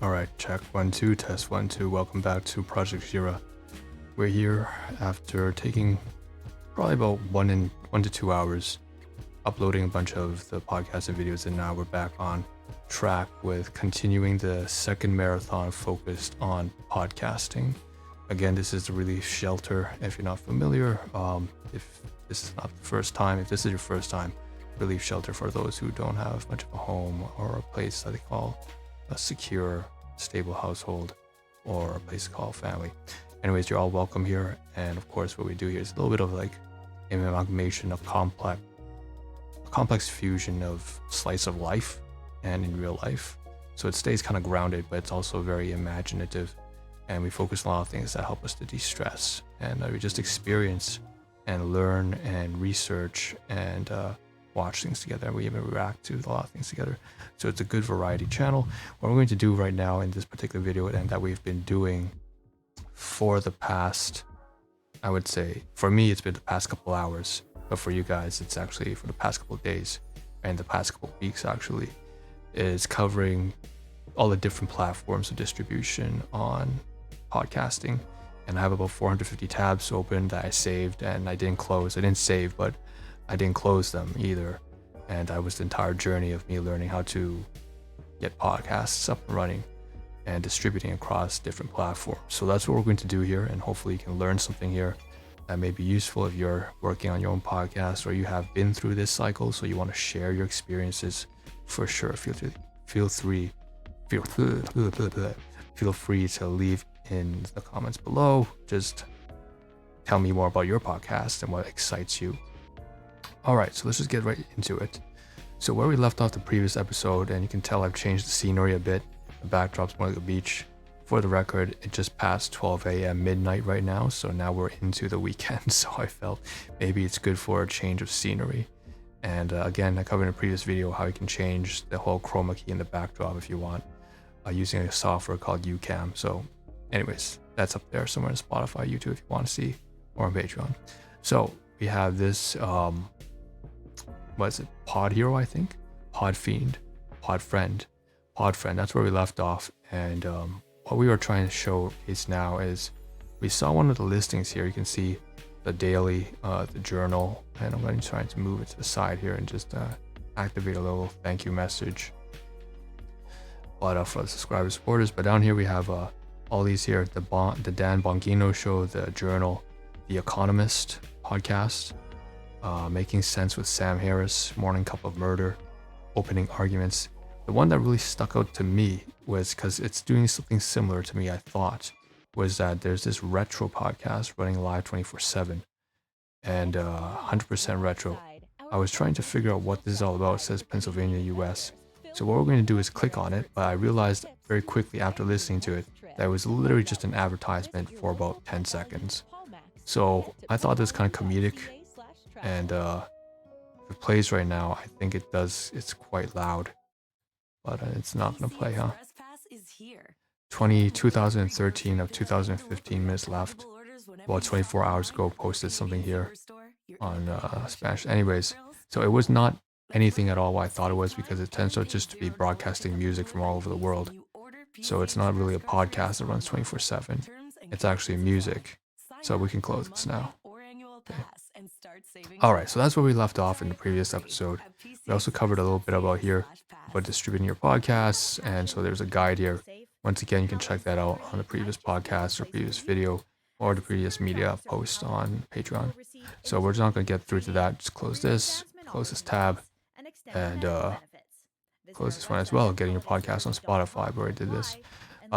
All right, check 1 2, test 1 2. Welcome back to Project Zero. We're here after taking probably about 1 to 2 hours uploading a bunch of the podcasts and videos, and now we're back on track with continuing the second marathon focused on podcasting. Again, this is the relief shelter. If you're not familiar, if this is not the first time, if this is your first time, relief shelter for those who don't have much of a home or a place that they call a secure, stable household, or a place to call family. Anyways, you're all welcome here. And of course, what we do here is a little bit of like an amalgamation of complex fusion of slice of life and in real life. So it stays kind of grounded, but it's also very imaginative. And we focus on a lot of things that help us to de-stress. And we just experience and learn and research and watch things together. We even react to a lot of things together. So it's a good variety channel. What we're going to do right now in this particular video, and that we've been doing for the past, I would say, for me, it's been the past couple hours, but for you guys, it's actually for the past couple of days and the past couple of weeks actually, is covering all the different platforms of distribution on podcasting. And I have about 450 tabs open that I saved and I didn't close. I didn't save, but I didn't close them either. And that was the entire journey of me learning how to get podcasts up and running and distributing across different platforms. So that's what we're going to do here. And hopefully you can learn something here that may be useful if you're working on your own podcast or you have been through this cycle. So you want to share your experiences, for sure. Feel free to leave in the comments below. Just tell me more about your podcast and what excites you. All right, so let's just get right into it. So where we left off the previous episode, and you can tell I've changed the scenery a bit. The backdrop's more like a beach. For the record, it just passed 12 a.m. midnight right now, so now we're into the weekend. So I felt maybe it's good for a change of scenery. And again, I covered in a previous video how you can change the whole chroma key in the backdrop if you want, using a software called UCam. So anyways, that's up there somewhere in Spotify, YouTube if you want to see, or on Patreon. So we have this, what is it? Pod Hero, I think? Podfriend, that's where we left off. And what we were trying to showcase now is we saw one of the listings here. You can see the daily, the journal, and I'm going to try to move it to the side here and just activate a little thank you message. But for the subscribers, supporters. But down here we have all these here: the Dan Bongino Show, the Journal, the Economist podcast, Making Sense with Sam Harris, Morning Cup of Murder, Opening Arguments. The one that really stuck out to me was because it's doing something similar to me, I thought, was that there's this retro podcast running live 24/7 and 100% retro. I was trying to figure out what this is all about. It says Pennsylvania, US. So what we're going to do is click on it, but I realized very quickly after listening to it that it was literally just an advertisement for about 10 seconds. So I thought this was kind of comedic, and if it plays right now, I think it does. It's quite loud, but it's not going to play, huh? 2013 of 2015 minutes left. About 24 hours ago, posted something here on Spanish. Anyways, so it was not anything at all what I thought it was, because it tends to just to be broadcasting music from all over the world. So it's not really a podcast that runs 24/7. It's actually music. So we can close this now. Okay. All right, so that's where we left off in the previous episode. We also covered a little bit about distributing your podcasts, and so there's a guide here. Once again, you can check that out on the previous podcast or previous video or the previous media post on Patreon. So we're just not going to get through to that. Just close this tab, and close this one as well, getting your podcast on Spotify. I've already did this.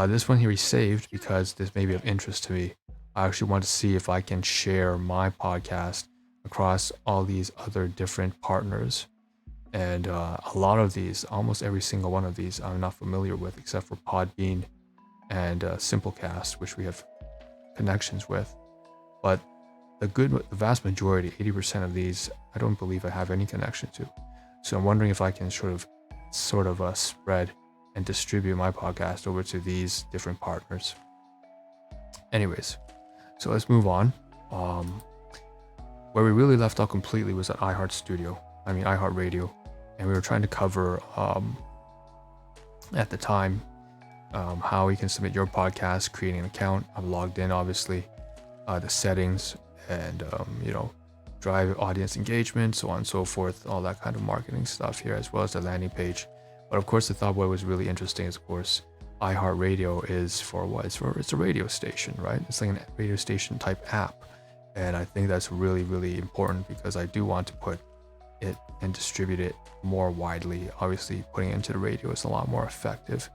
This one here is saved because this may be of interest to me. I actually want to see if I can share my podcast across all these other different partners. And a lot of these, almost every single one of these, I'm not familiar with, except for Podbean and Simplecast, which we have connections with. But the vast majority, 80% of these, I don't believe I have any connection to. So I'm wondering if I can sort of spread and distribute my podcast over to these different partners. Anyways, so let's move on. Where we really left off completely was at iHeartRadio, and we were trying to cover at the time how you can submit your podcast, creating an account. I'm logged in, obviously, the settings, and drive audience engagement, so on and so forth, all that kind of marketing stuff here, as well as the landing page. But of course, I thought what was really interesting is, of course, iHeartRadio is for what? It's a radio station, right? It's like a radio station type app. And I think that's really, really important because I do want to put it and distribute it more widely. Obviously, putting it into the radio is a lot more effective,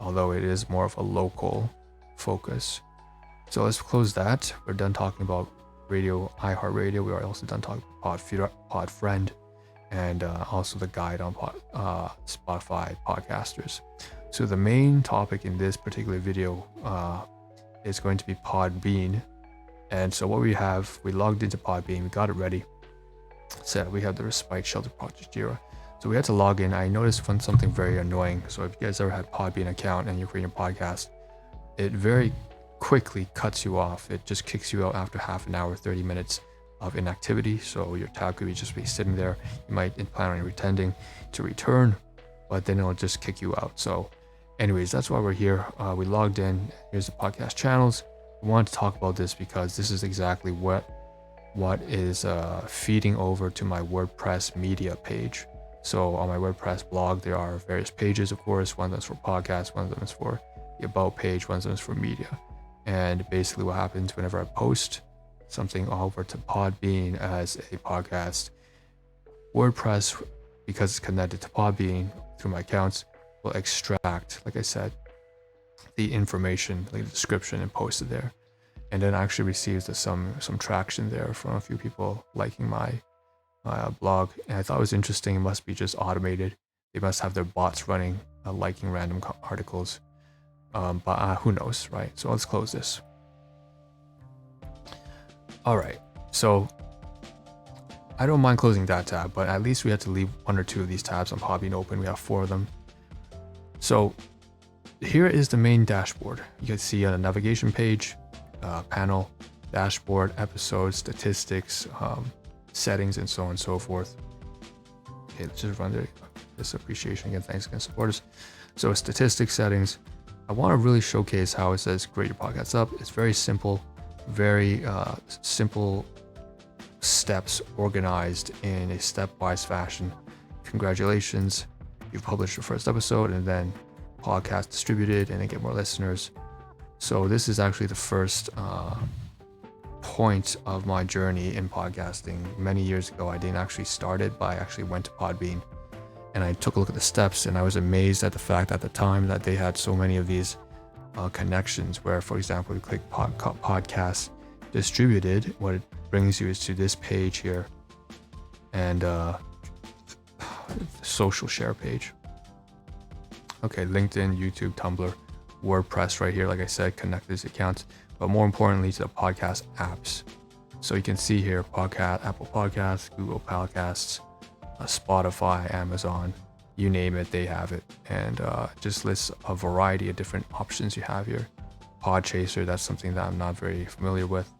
although it is more of a local focus. So let's close that. We're done talking about radio, iHeartRadio. We are also done talking about Podfriend, and also the guide on Spotify podcasters. So the main topic in this particular video is going to be Podbean. And so what we logged into Podbean, we got it ready. So we have the Respite Shelter Project Jira. So we had to log in. I noticed something very annoying. So if you guys ever had Podbean account and you're creating a podcast, it very quickly cuts you off. It just kicks you out after half an hour, 30 minutes of inactivity. So your tab could just be sitting there. You might plan on intending to return, but then it'll just kick you out. So anyways, that's why we're here. We logged in. Here's the podcast channels. I want to talk about this because this is exactly what is feeding over to my WordPress media page. So on my WordPress blog, there are various pages, of course. One that's for podcasts, one of them is for the about page, one of them is for media. And basically what happens whenever I post something over to Podbean as a podcast, WordPress, because it's connected to Podbean through my accounts, will extract, like I said, the information, like the description, and post it there. And then actually receives some traction there from a few people liking my blog. And I thought it was interesting. It must be just automated. They must have their bots running, liking random articles. But who knows, right? So let's close this. All right. So I don't mind closing that tab, but at least we had to leave one or two of these tabs on Podbean open. We have 4 of them. So here is the main dashboard. You can see on the navigation page, panel, dashboard, episodes, statistics, settings, and so on and so forth. Okay, let's just run this appreciation again. Thanks again, supporters. So statistics, settings. I want to really showcase how it says create your podcast up. It's very simple, very simple steps organized in a stepwise fashion. Congratulations, you've published your first episode, and then podcast distributed, and then get more listeners. So this is actually the first point of my journey in podcasting. Many years ago, I didn't actually start it, but I actually went to Podbean and I took a look at the steps, and I was amazed at the fact at the time that they had so many of these connections where, for example, you click podcast distributed, what it brings you is to this page here, and social share page. Okay, LinkedIn, YouTube, Tumblr, WordPress right here, like I said, connect these accounts, but more importantly to the podcast apps. So you can see here, Apple Podcasts, Google Podcasts, Spotify, Amazon, you name it, they have it. And just lists a variety of different options you have here. Podchaser, that's something that I'm not very familiar with.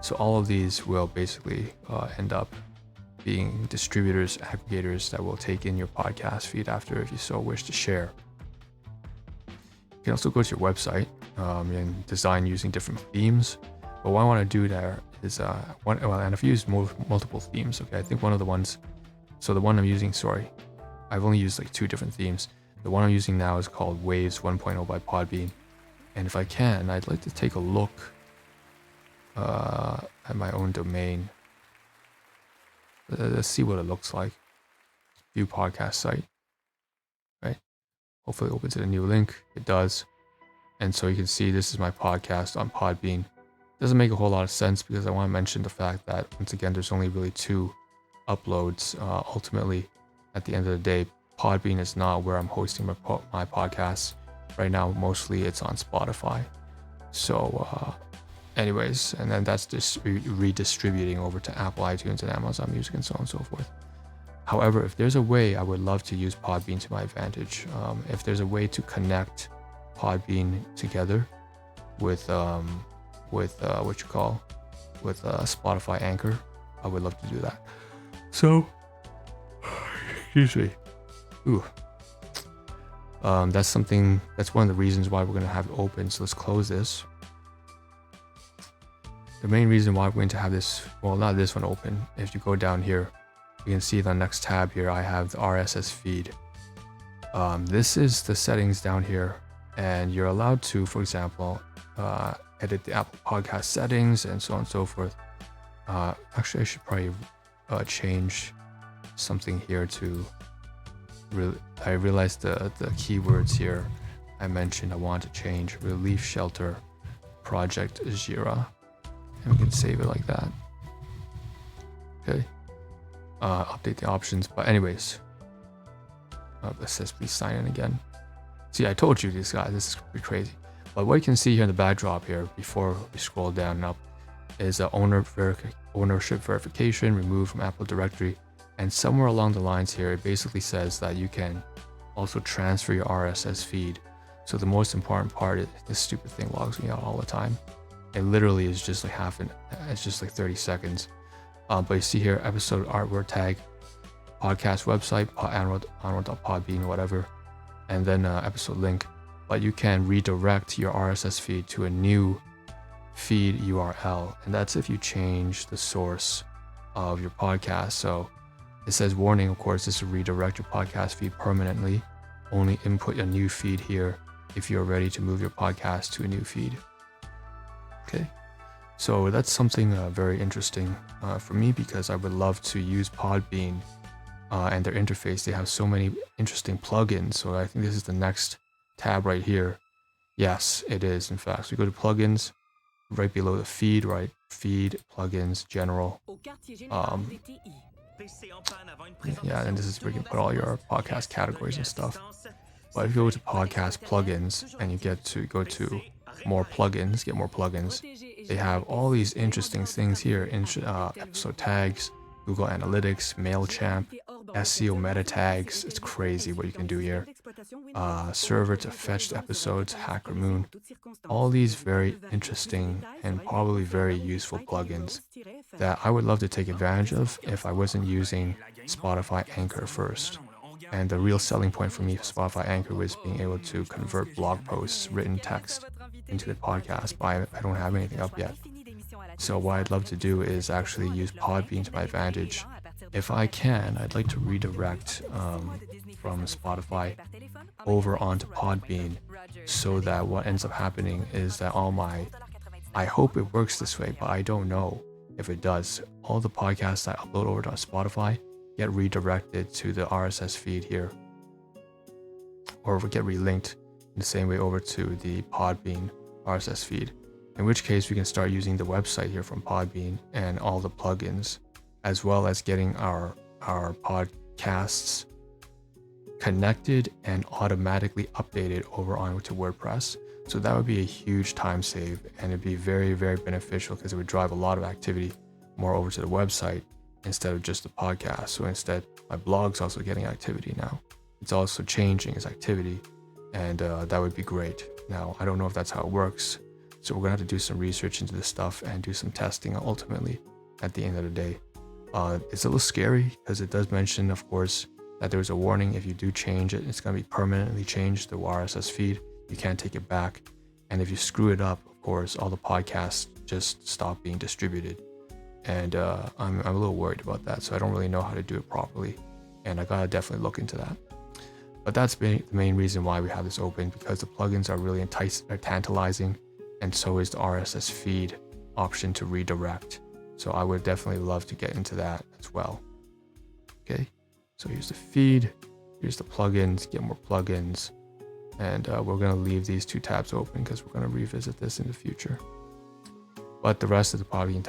So all of these will basically end up being distributors, aggregators that will take in your podcast feed after, if you so wish to share. You can also go to your website and design using different themes. But what I want to do there is, and I've used multiple themes. Okay, I think one of the ones, so the one I'm using, I've only used like 2 different themes. The one I'm using now is called Waves 1.0 by Podbean. And if I can, I'd like to take a look at my own domain. Let's see what it looks like. View podcast site, right? Hopefully it opens in a new link. It does. And so you can see this is my podcast on Podbean. Doesn't make a whole lot of sense because I want to mention the fact that, once again, there's only really 2 uploads. Ultimately, at the end of the day, Podbean is not where I'm hosting my podcasts. Right now, mostly it's on Spotify. So anyways, and then that's just redistributing over to Apple, iTunes, and Amazon Music, and so on and so forth. However, if there's a way, I would love to use Podbean to my advantage. If there's a way to connect Podbean together with Spotify Anchor, I would love to do that. So, excuse me. That's one of the reasons why we're going to have it open. So let's close this. The main reason why we're going to have this, well, not this one open. If you go down here, you can see the next tab here, I have the RSS feed. This is the settings down here, and you're allowed to, for example, edit the Apple Podcast settings and so on and so forth. Actually, I should probably change something here to. I realized the keywords here I mentioned I want to change. Relief Shelter Project Jira, and we can save it like that. Okay. Update the options, but anyways, it says please sign in again. See, I told you this is pretty crazy. But what you can see here in the backdrop here, before we scroll down and up, is ownership verification removed from Apple directory. And somewhere along the lines here, it basically says that you can also transfer your RSS feed. So the most important part is this stupid thing logs me out all the time. It literally is just like it's just like 30 seconds. But you see here, episode artwork tag, podcast website, onward.podbean, whatever, and then episode link. But you can redirect your RSS feed to a new feed URL, and that's if you change the source of your podcast. So it says, warning, of course, this will redirect your podcast feed permanently. Only input a new feed here if you're ready to move your podcast to a new feed. Okay, so that's something very interesting for me, because I would love to use Podbean and their interface. They have so many interesting plugins. So I think this is the next tab right here. Yes, it is. In fact, so we go to plugins, right below the feed, right? Feed, plugins, general. Yeah, and this is where you can put all your podcast categories and stuff. But if you go to podcast plugins and you go to more plugins, get more plugins, they have all these interesting things here. Episode tags, Google Analytics, MailChimp, SEO meta tags. It's crazy what you can do here. Server to fetch episodes, HackerMoon. All these very interesting and probably very useful plugins that I would love to take advantage of if I wasn't using Spotify Anchor first. And the real selling point for me for Spotify Anchor was being able to convert blog posts, written text, into the podcast, but I don't have anything up yet. So what I'd love to do is actually use Podbean to my advantage. If I can, I'd like to redirect from Spotify over onto Podbean, so that what ends up happening is that I hope it works this way, but I don't know if it does. All the podcasts I upload over to Spotify get redirected to the RSS feed here, or get relinked in the same way over to the Podbean RSS feed. In which case we can start using the website here from Podbean and all the plugins, as well as getting our podcasts connected and automatically updated over onto WordPress. So that would be a huge time save, and it'd be very, very beneficial, because it would drive a lot of activity more over to the website instead of just the podcast. So instead, my blog's also getting activity now. It's also changing its activity, and that would be great. Now, I don't know if that's how it works, so we're gonna have to do some research into this stuff and do some testing ultimately at the end of the day. It's a little scary, because it does mention, of course, that there's a warning. If you do change it, it's gonna be permanently changed, the RSS feed. You can't take it back. And if you screw it up, of course, all the podcasts just stop being distributed. And I'm a little worried about that, so I don't really know how to do it properly. And I gotta definitely look into that. But that's the main reason why we have this open, because the plugins are really tantalizing, and so is the RSS feed option to redirect. So I would definitely love to get into that as well. Okay, so here's the feed, here's the plugins, get more plugins, and we're gonna leave these two tabs open because we're gonna revisit this in the future. But the rest of the Podbean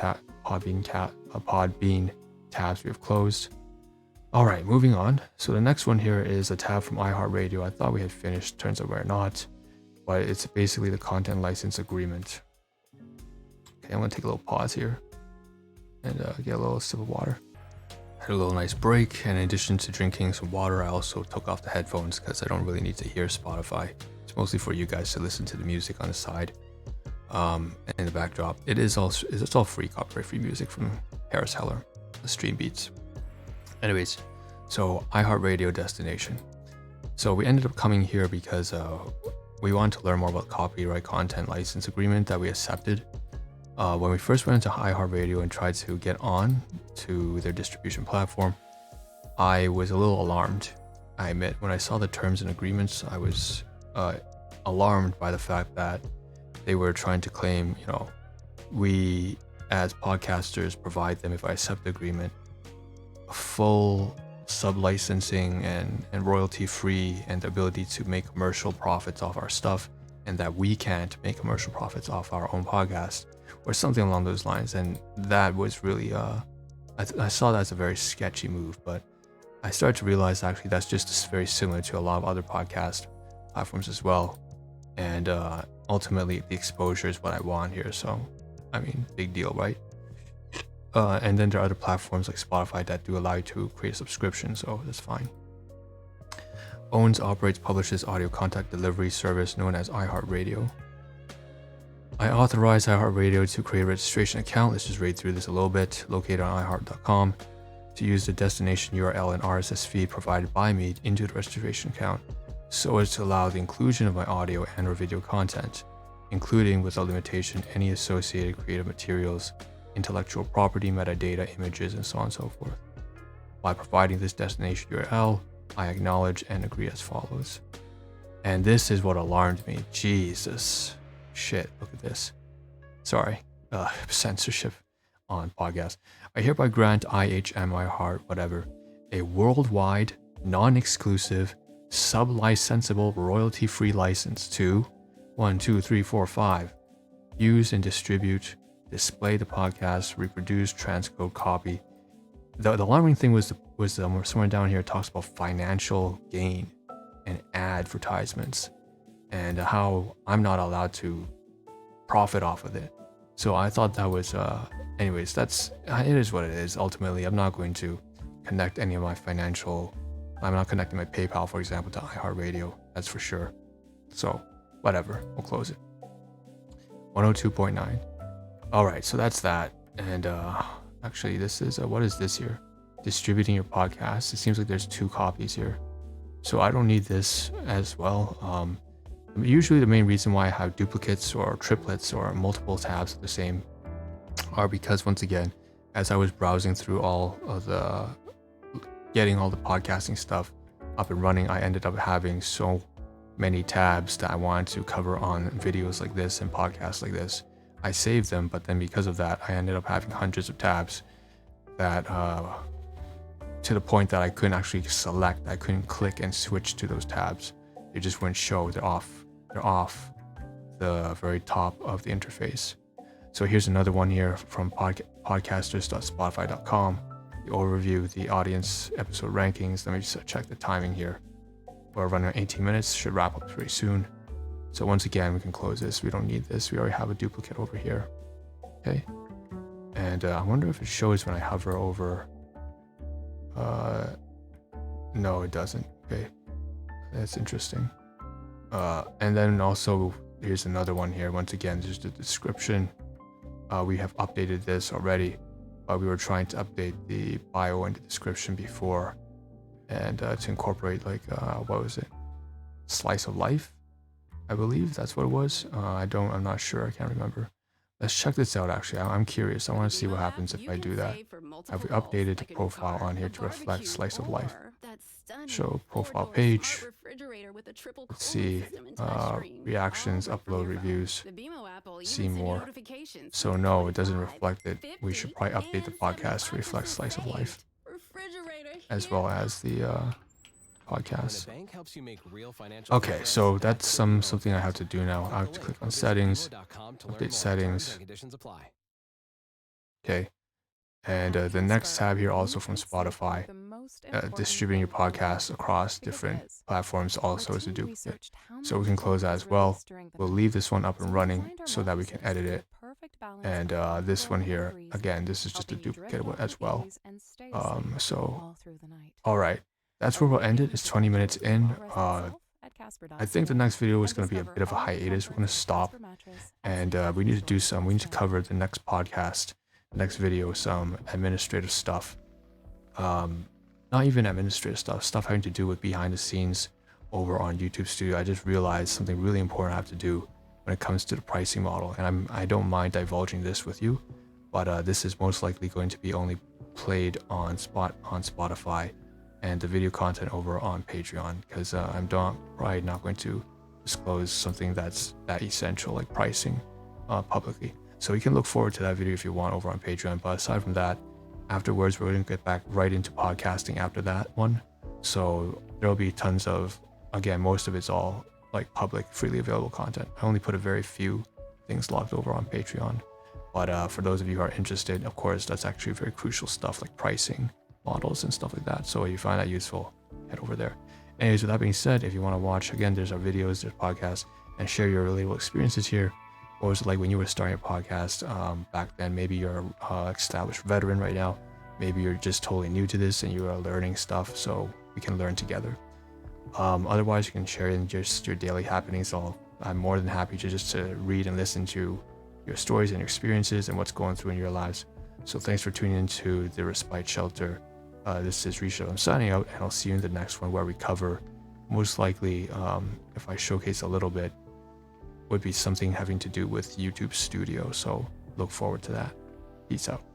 tabs we have closed. All right, moving on. So the next one here is a tab from iHeartRadio. I thought we had finished, turns out we're not, but it's basically the content license agreement. Okay, I'm gonna take a little pause here and get a little sip of water. Had a little nice break, and in addition to drinking some water, I also took off the headphones because I don't really need to hear Spotify. It's mostly for you guys to listen to the music on the side. In the backdrop, it's all free, copyright-free music from Harris Heller, the Stream Beats. Anyways, so iHeartRadio destination. So we ended up coming here because we wanted to learn more about copyright content license agreement that we accepted. When we first went into iHeartRadio and tried to get on to their distribution platform, I was a little alarmed. I admit, when I saw the terms and agreements, I was alarmed by the fact that they were trying to claim, we as podcasters provide them, if I accept the agreement, a full sub-licensing and royalty free and the ability to make commercial profits off our stuff, and that we can't make commercial profits off our own podcast or something along those lines. And that was really I saw that as a very sketchy move, but I started to realize actually that's just very similar to a lot of other podcast platforms as well. And ultimately the exposure is what I want here, so I mean, big deal, right? And then there are other platforms like Spotify that do allow you to create a subscription, so that's fine. Owns, operates, publishes audio content delivery service known as iHeartRadio. I authorize iHeartRadio to create a registration account. Let's just read through this a little bit. Located on iHeart.com, to use the destination URL and RSS feed provided by me into the registration account, so as to allow the inclusion of my audio and or video content, including without limitation any associated creative materials, intellectual property, metadata, images, and so on and so forth. By providing this destination URL, I acknowledge and agree as follows. And this is what alarmed me. Jesus. Shit, look at this. Sorry. Censorship on podcast. I hereby grant iHeart, whatever, a worldwide, non-exclusive, sub-licensable, royalty-free license to 1, 2, 3, 4, 5. Use and distribute, display the podcast, reproduce, transcode, copy. The alarming thing was somewhere down here it talks about financial gain and advertisements and how I'm not allowed to profit off of it. So I thought that was, anyways, it is what it is. Ultimately, I'm not going to connect any of my I'm not connecting my PayPal, for example, to iHeartRadio. That's for sure. So whatever, we'll close it. 102.9. All right, so that's that. And actually, this is, what is this here? Distributing your podcast. It seems like there's 2 copies here. So I don't need this as well. Usually the main reason why I have duplicates or triplets or multiple tabs of the same are because, once again, as I was browsing through getting all the podcasting stuff up and running, I ended up having so many tabs that I wanted to cover on videos like this and podcasts like this. I saved them, but then because of that, I ended up having hundreds of tabs that, to the point that I couldn't actually select, I couldn't click and switch to those tabs. They just wouldn't show, they're off the very top of the interface. So here's another one here from podcasters.spotify.com. The overview, the audience episode rankings. Let me just check the timing here. We're running 18 minutes, should wrap up very soon. So once again, we can close this. We don't need this. We already have a duplicate over here. Okay. And I wonder if it shows when I hover over. No, it doesn't. Okay. That's interesting. And then also, here's another one here. Once again, just the description. We have updated this already, but we were trying to update the bio and the description before, and to incorporate like, what was it? Slice of life, I believe that's what it was. I'm not sure. I can't remember. Let's check this out. Actually, I'm curious. I want to see what happens if I do that. Have we updated the profile on here to reflect slice of life? Show profile page. Let's see, reactions, upload reviews, see more. So no, it doesn't reflect it. We should probably update the podcast to reflect slice of life, as well as the podcast. Okay, so that's something I have to do now. I have to click on settings, update settings. Okay. And the next tab here, also from Spotify, distributing your podcast across different platforms, also is a duplicate. So we can close that as well. We'll leave this one up and running so that we can edit it. And this one here, again, this is just a duplicate as well. So, all right, that's where we'll end it. It's 20 minutes in. I think the next video is going to be a bit of a hiatus. We're going to stop, and we need to cover the next podcast. Next video, some administrative stuff. Not even administrative stuff having to do with behind the scenes over on YouTube Studio, I just realized something really important I have to do when it comes to the pricing model. And I don't mind divulging this with you, but this is most likely going to be only played on Spotify, and the video content over on Patreon, because I'm probably not going to disclose something that's that essential, like pricing, publicly. So you can look forward to that video if you want over on Patreon. But aside from that, afterwards, we're going to get back right into podcasting after that one. So there'll be tons of, again, most of it's all like public, freely available content. I only put a very few things logged over on Patreon. But for those of you who are interested, of course, that's actually very crucial stuff like pricing models and stuff like that. So if you find that useful, head over there. Anyways, with that being said, if you want to watch, again, there's our videos, there's podcasts, and share your relatable experiences here. What was it like when you were starting a podcast back then? Maybe you're an established veteran right now. Maybe you're just totally new to this and you are learning stuff, so we can learn together. Otherwise, you can share in just your daily happenings. I'm more than happy to read and listen to your stories and your experiences and what's going through in your lives. So thanks for tuning into the Respite Shelter. This is Risha. I'm signing out, and I'll see you in the next one, where we cover, most likely, if I showcase a little bit, would be something having to do with YouTube Studio. So look forward to that. Peace out.